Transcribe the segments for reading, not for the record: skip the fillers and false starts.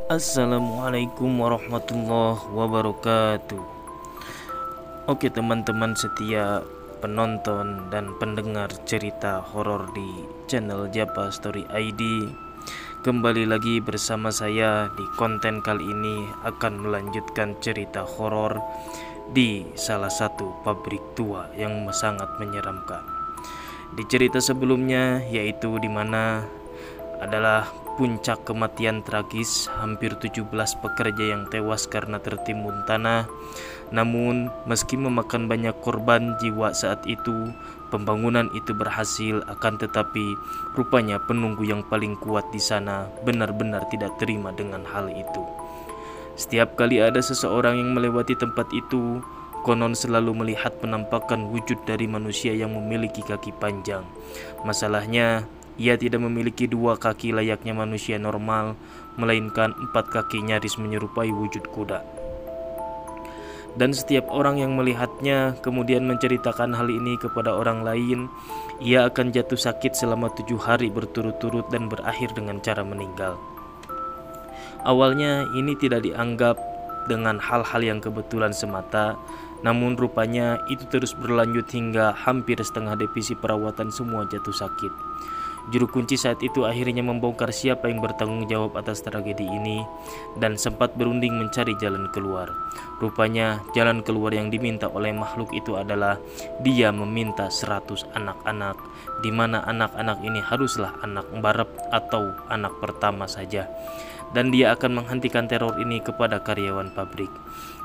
Assalamualaikum warahmatullahi wabarakatuh. Oke teman-teman setia penonton dan pendengar cerita horor di channel Japa Story ID, kembali lagi bersama saya. Di konten kali ini akan melanjutkan cerita horor di salah satu pabrik tua yang sangat menyeramkan. Di cerita sebelumnya, yaitu di mana adalah puncak kematian tragis hampir 17 pekerja yang tewas karena tertimbun tanah. Namun meski memakan banyak korban jiwa saat itu, pembangunan itu berhasil. Akan tetapi rupanya penunggu yang paling kuat di sana benar-benar tidak terima dengan hal itu. Setiap kali ada seseorang yang melewati tempat itu, konon selalu melihat penampakan wujud dari manusia yang memiliki kaki panjang. Masalahnya, ia tidak memiliki dua kaki layaknya manusia normal, melainkan 4 kaki nyaris menyerupai wujud kuda. Dan setiap orang yang melihatnya kemudian menceritakan hal ini kepada orang lain, ia akan jatuh sakit selama 7 hari berturut-turut dan berakhir dengan cara meninggal. Awalnya ini tidak dianggap dengan hal-hal yang kebetulan semata, namun rupanya itu terus berlanjut hingga hampir setengah divisi perawatan semua jatuh sakit. Juru kunci saat itu akhirnya membongkar siapa yang bertanggung jawab atas tragedi ini dan sempat berunding mencari jalan keluar. Rupanya jalan keluar yang diminta oleh makhluk itu adalah dia meminta 100 anak-anak, di mana anak-anak ini haruslah anak barep atau anak pertama saja. Dan dia akan menghentikan teror ini kepada karyawan pabrik.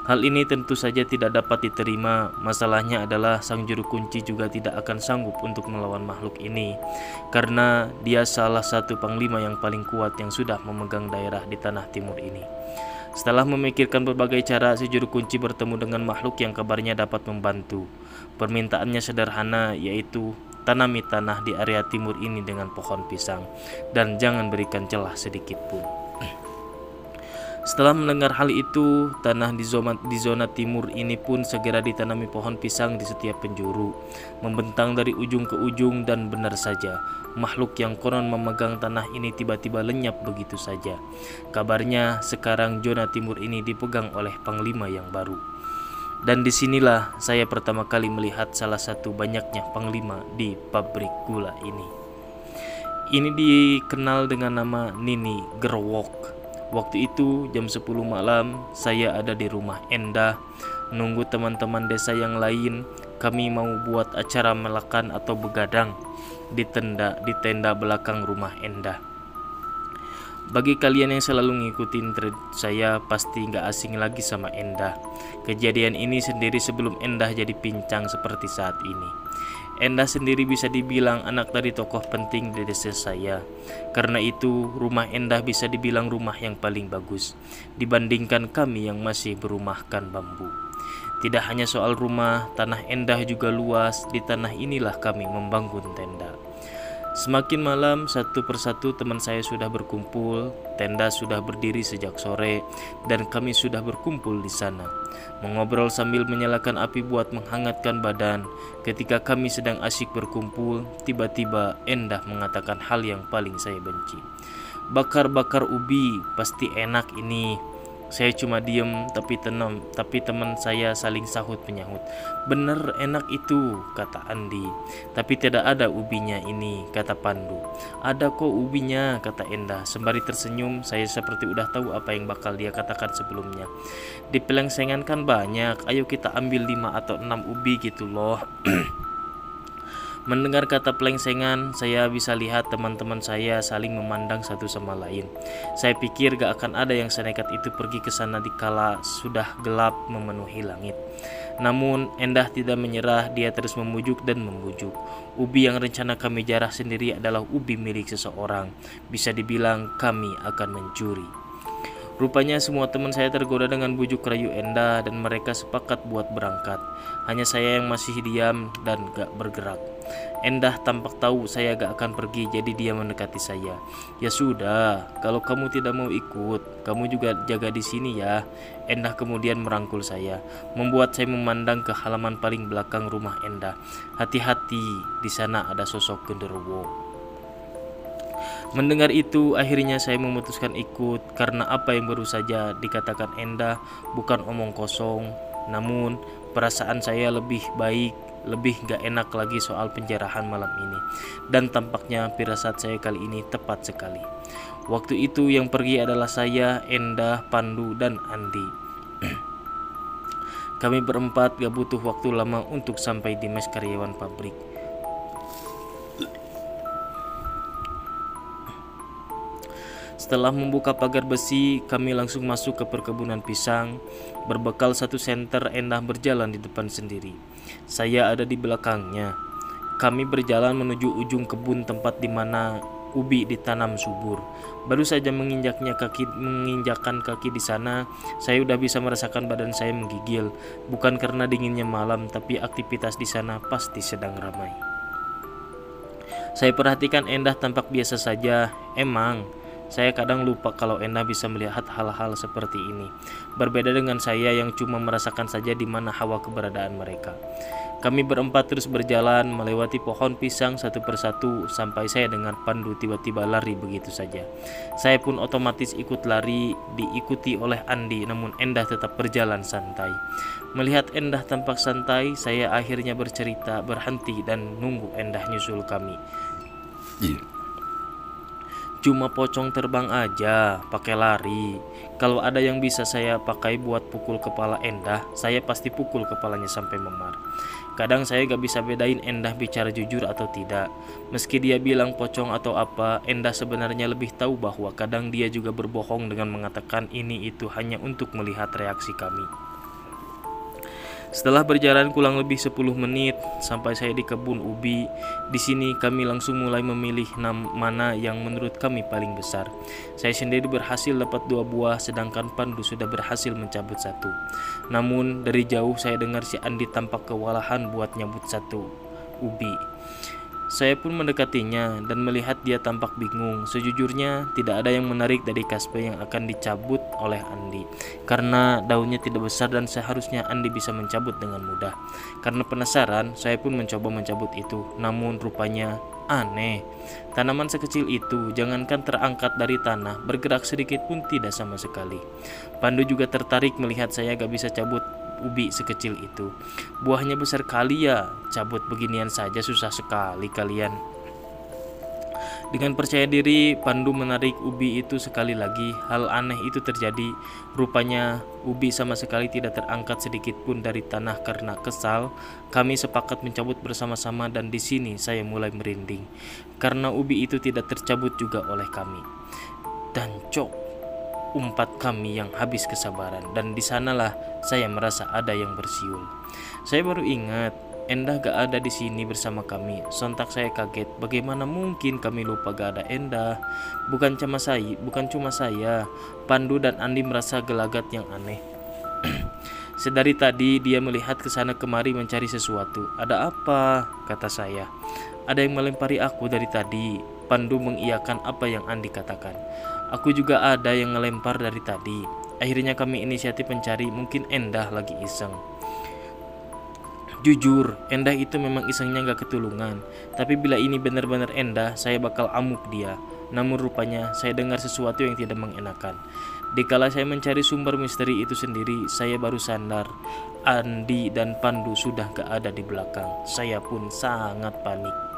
Hal ini tentu saja tidak dapat diterima. Masalahnya adalah sang juru kunci juga tidak akan sanggup untuk melawan makhluk ini, karena dia salah satu panglima yang paling kuat yang sudah memegang daerah di tanah timur ini. Setelah memikirkan berbagai cara, si juru kunci bertemu dengan makhluk yang kabarnya dapat membantu. Permintaannya sederhana, yaitu tanami tanah di area timur ini dengan pohon pisang dan jangan berikan celah sedikit pun. Setelah mendengar hal itu, tanah di zona timur ini pun segera ditanami pohon pisang di setiap penjuru, membentang dari ujung ke ujung. Dan benar saja, makhluk yang konon memegang tanah ini tiba-tiba lenyap begitu saja. Kabarnya sekarang zona timur ini dipegang oleh panglima yang baru. Dan disinilah saya pertama kali melihat salah satu banyaknya panglima di pabrik gula ini. Ini dikenal dengan nama Nini Gerwok. Waktu itu jam 10 malam, saya ada di rumah Endah, nunggu teman-teman desa yang lain. Kami mau buat acara melakan atau begadang di tenda belakang rumah Endah. Bagi kalian yang selalu ngikutin thread saya, pasti nggak asing lagi sama Endah. Kejadian ini sendiri sebelum Endah jadi pincang seperti saat ini. Endah sendiri bisa dibilang anak dari tokoh penting di desa saya. Karena itu, rumah Endah bisa dibilang rumah yang paling bagus dibandingkan kami yang masih berumahkan bambu. Tidak hanya soal rumah, tanah Endah juga luas. Di tanah inilah kami membangun tenda. Semakin malam, satu persatu teman saya sudah berkumpul. Tenda sudah berdiri sejak sore dan kami sudah berkumpul di sana, mengobrol sambil menyalakan api buat menghangatkan badan. Ketika kami sedang asyik berkumpul, tiba-tiba Endah mengatakan hal yang paling saya benci. Bakar-bakar ubi, pasti enak ini. Saya cuma diem, tapi teman saya saling sahut menyahut. Bener enak itu, kata Andi. Tapi tidak ada ubinya ini, kata Pandu. Ada kok ubinya, kata Endah. Sembari tersenyum, saya seperti udah tahu apa yang bakal dia katakan sebelumnya. Di pelengsengan kan banyak, ayo kita ambil 5 atau 6 ubi gitu loh. Mendengar kata pelengsengan, saya bisa lihat teman-teman saya saling memandang satu sama lain. Saya pikir gak akan ada yang senekat itu pergi ke sana dikala sudah gelap memenuhi langit. Namun Endah tidak menyerah, dia terus membujuk dan membujuk. Ubi yang rencana kami jarah sendiri adalah ubi milik seseorang. Bisa dibilang kami akan mencuri. Rupanya semua teman saya tergoda dengan bujuk rayu Endah dan mereka sepakat buat berangkat. Hanya saya yang masih diam dan gak bergerak. Endah tampak tahu saya gak akan pergi, jadi dia mendekati saya. Ya sudah, kalau kamu tidak mau ikut, kamu juga jaga di sini ya. Endah kemudian merangkul saya, membuat saya memandang ke halaman paling belakang rumah Endah. Hati-hati, di sana ada sosok genderuwo. Mendengar itu, akhirnya saya memutuskan ikut karena apa yang baru saja dikatakan Endah bukan omong kosong, namun perasaan saya lebih baik, lebih gak enak lagi soal penjarahan malam ini. Dan tampaknya firasat saya kali ini tepat sekali. Waktu itu yang pergi adalah saya, Endah, Pandu, dan Andi. Kami berempat gak butuh waktu lama untuk sampai di mes karyawan pabrik. Setelah membuka pagar besi, kami langsung masuk ke perkebunan pisang. Berbekal satu senter, Endah berjalan di depan sendiri. Saya ada di belakangnya. Kami berjalan menuju ujung kebun tempat di mana ubi ditanam subur. Baru saja menginjakkan kaki di sana, saya udah bisa merasakan badan saya menggigil. Bukan karena dinginnya malam, tapi aktivitas di sana pasti sedang ramai. Saya perhatikan Endah tampak biasa saja. Emang saya kadang lupa kalau Endah bisa melihat hal-hal seperti ini. Berbeda dengan saya yang cuma merasakan saja di mana hawa keberadaan mereka. Kami berempat terus berjalan melewati pohon pisang satu persatu sampai saya dengar Pandu tiba-tiba lari begitu saja. Saya pun otomatis ikut lari, diikuti oleh Andi, namun Endah tetap berjalan santai. Melihat Endah tampak santai, saya akhirnya bercerita, berhenti dan nunggu Endah nyusul kami. Cuma pocong terbang aja, pakai lari. Kalau ada yang bisa saya pakai buat pukul kepala Endah, saya pasti pukul kepalanya sampai memar. Kadang saya gak bisa bedain Endah bicara jujur atau tidak. Meski dia bilang pocong atau apa, Endah sebenarnya lebih tahu bahwa kadang dia juga berbohong dengan mengatakan ini itu hanya untuk melihat reaksi kami. Setelah berjalan kurang lebih 10 menit sampai saya di kebun ubi. Di sini kami langsung mulai memilih mana yang menurut kami paling besar. Saya sendiri berhasil dapat 2 buah, sedangkan Pandu sudah berhasil mencabut 1. Namun dari jauh saya dengar si Andi tampak kewalahan buat nyabut 1 ubi. Saya pun mendekatinya dan melihat dia tampak bingung. Sejujurnya tidak ada yang menarik dari kaspe yang akan dicabut oleh Andi, karena daunnya tidak besar dan seharusnya Andi bisa mencabut dengan mudah. Karena penasaran, saya pun mencoba mencabut itu, namun rupanya aneh. Tanaman sekecil itu jangankan terangkat dari tanah, bergerak sedikit pun tidak sama sekali. Pandu juga tertarik melihat saya gak bisa cabut ubi sekecil itu. Buahnya besar kali ya, cabut beginian saja susah sekali kalian. Dengan percaya diri, Pandu menarik ubi itu sekali lagi. Hal aneh itu terjadi. Rupanya ubi sama sekali tidak terangkat sedikit pun dari tanah. Karena kesal, kami sepakat mencabut bersama-sama dan di sini saya mulai merinding. Karena ubi itu tidak tercabut juga oleh kami. Dan umpat kami yang habis kesabaran, dan di sanalah saya merasa ada yang bersiul. Saya baru ingat Endah gak ada di sini bersama kami. Sontak saya kaget, bagaimana mungkin kami lupa gak ada Endah? Bukan cuma saya, Pandu dan Andi merasa gelagat yang aneh. Sedari tadi dia melihat ke sana kemari mencari sesuatu. Ada apa? Kata saya. Ada yang melempari aku dari tadi. Pandu mengiyakan apa yang Andi katakan. Aku juga ada yang ngelempar dari tadi. Akhirnya kami inisiatif mencari, mungkin Endah lagi iseng. Jujur, Endah itu memang isengnya gak ketulungan. Tapi bila ini benar-benar Endah, saya bakal amuk dia. Namun rupanya saya dengar sesuatu yang tidak mengenakan. Dikala saya mencari sumber misteri itu sendiri, saya baru sadar Andi dan Pandu sudah gak ada di belakang. Saya pun sangat panik.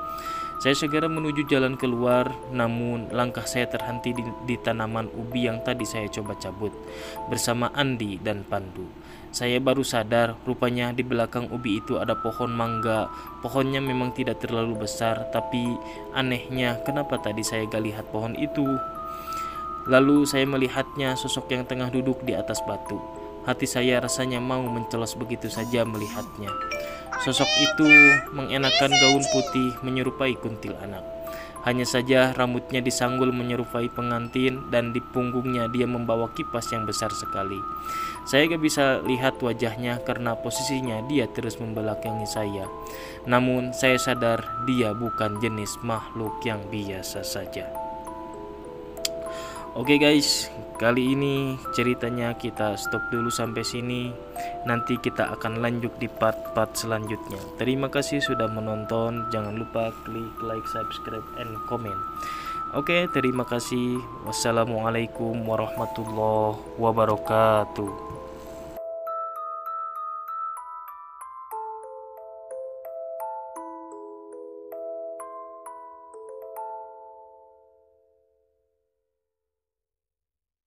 Saya segera menuju jalan keluar, namun langkah saya terhenti di tanaman ubi yang tadi saya coba cabut bersama Andi dan Pandu. Saya baru sadar, rupanya di belakang ubi itu ada pohon mangga. Pohonnya memang tidak terlalu besar, tapi anehnya kenapa tadi saya gak lihat pohon itu? Lalu saya melihatnya, sosok yang tengah duduk di atas batu. Hati saya rasanya mau mencelos begitu saja melihatnya. Sosok itu mengenakan gaun putih menyerupai kuntilanak. Hanya saja rambutnya disanggul menyerupai pengantin dan di punggungnya dia membawa kipas yang besar sekali. Saya gak bisa lihat wajahnya karena posisinya dia terus membelakangi saya. Namun saya sadar dia bukan jenis makhluk yang biasa saja. Oke guys, kali ini ceritanya kita stop dulu sampai sini. Nanti kita akan lanjut di part-part selanjutnya. Terima kasih sudah menonton. Jangan lupa klik like, subscribe, and comment. Oke, terima kasih. Wassalamualaikum warahmatullahi wabarakatuh.